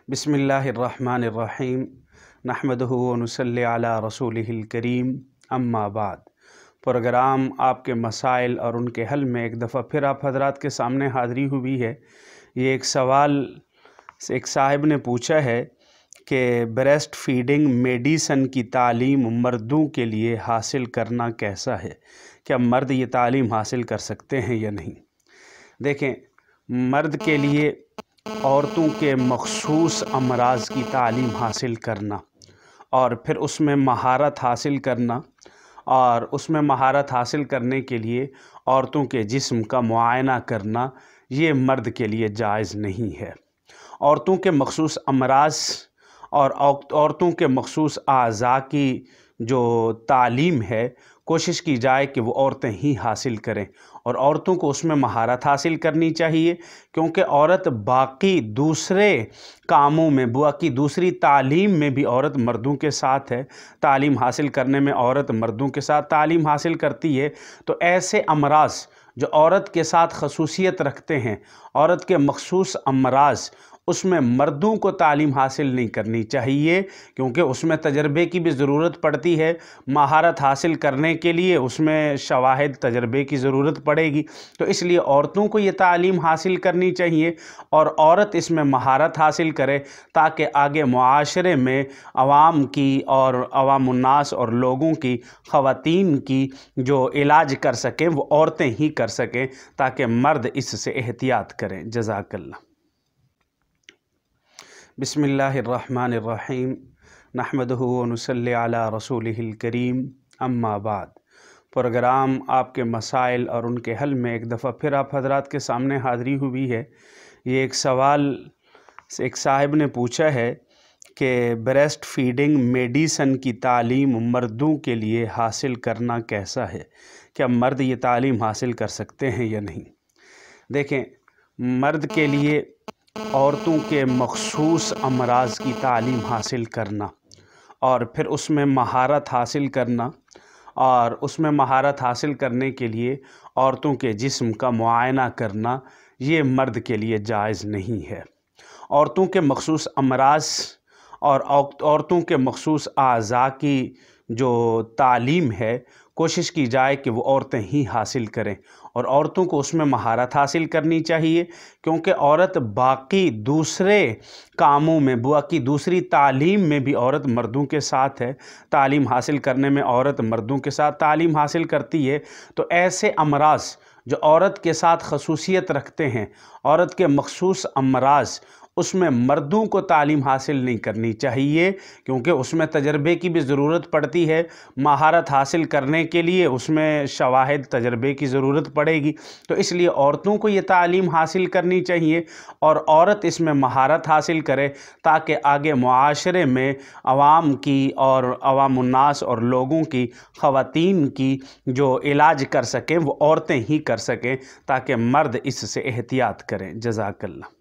बिस्मिल्लाहिर्रहमानिर्रहीम नहमदुहु व नुसल्ली अला रसूलिहिल करीम अम्मा बाद। प्रोग्राम आपके मसाइल और उनके हल में एक दफ़ा फिर आप हजरात के सामने हाज़िरी हुई है। ये एक सवाल एक साहिब ने पूछा है कि ब्रेस्ट फीडिंग मेडिसन की तालीम मर्दों के लिए हासिल करना कैसा है, क्या मर्द ये तालीम हासिल कर सकते हैं या नहीं। देखें, मर्द के लिए औरतों के मखसूस अमराज की तालीम हासिल करना और फिर उसमें महारत हासिल करना और उसमें महारत हासिल करने के लिए औरतों के जिस्म का मुआयना करना, ये मर्द के लिए जायज़ नहीं है। औरतों के मखसूस अमराज और औरतों के मखसूस आज़ा की जो तालीम है, कोशिश की जाए कि वो औरतें ही हासिल करें और औरतों को उसमें महारत हासिल करनी चाहिए, क्योंकि औरत बाकी दूसरे कामों में, बाकी दूसरी तालीम में भी औरत मर्दों के साथ है। तालीम हासिल करने में औरत मर्दों के साथ तालीम हासिल करती है। तो ऐसे अमराज जो औरत के साथ खसूसियत रखते हैं, औरत के मखसूस अमराज, उसमें मर्दों को तालीम हासिल नहीं करनी चाहिए, क्योंकि उसमें तजर्बे की भी ज़रूरत पड़ती है। महारत हासिल करने के लिए उसमें शवाहिद तजर्बे की ज़रूरत पड़ेगी। तो इसलिए औरतों को ये तालीम हासिल करनी चाहिए और औरत इसमें महारत हासिल करे, ताकि आगे मुआशरे में अवाम की और अवामुन्नास और लोगों की, ख़वातीन की जो इलाज कर सकें वो औरतें ही कर सकें, ताकि मर्द इससे एहतियात करें। जज़ाकल्लाह। बिस्मिल्लाहिर्रहमानिर्रहीम नहमदुहु व नुसल्ली अला रसूलिहिल करीम अम्मा बाद। प्रोग्राम आपके मसाइल और उनके हल में एक दफ़ा फिर आप हजरात के सामने हाज़िरी हुई है। ये एक सवाल एक साहिब ने पूछा है कि ब्रेस्ट फीडिंग मेडिसन की तालीम मर्दों के लिए हासिल करना कैसा है, क्या मर्द ये तालीम हासिल कर सकते हैं या नहीं। देखें, मर्द के लिए औरतों के मखसूस अमराज की तालीम हासिल करना और फिर उसमें महारत हासिल करना और उसमें महारत हासिल करने के लिए औरतों के जिस्म का मुआयना करना, ये मर्द के लिए जायज़ नहीं है। औरतों के मखसूस अमराज और औरतों के मखसूस आज़ा की जो तालीम है, कोशिश की जाए कि वो औरतें ही हासिल करें और औरतों को उसमें महारत हासिल करनी चाहिए, क्योंकि औरत बाकी दूसरे कामों में, बाकी दूसरी तालीम में भी औरत मर्दों के साथ है। तालीम हासिल करने में औरत मर्दों के साथ तालीम हासिल करती है। तो ऐसे अमराज जो औरत के साथ खसूसियत रखते हैं, औरत के मखसूस अमराज, उसमें मर्दों को तालीम हासिल नहीं करनी चाहिए, क्योंकि उसमें तजर्बे की भी ज़रूरत पड़ती है। महारत हासिल करने के लिए उसमें शवाहिद तजर्बे की ज़रूरत पड़ेगी। तो इसलिए औरतों को ये तालीम हासिल करनी चाहिए और औरत इसमें महारत हासिल करे, ताकि आगे मुआशरे में अवाम की और अवामुन्नास और लोगों की, ख़वातीन की जो इलाज कर सकें वो औरतें ही कर सकें, ताकि मर्द इससे एहतियात करें। जज़ाकल्लाह।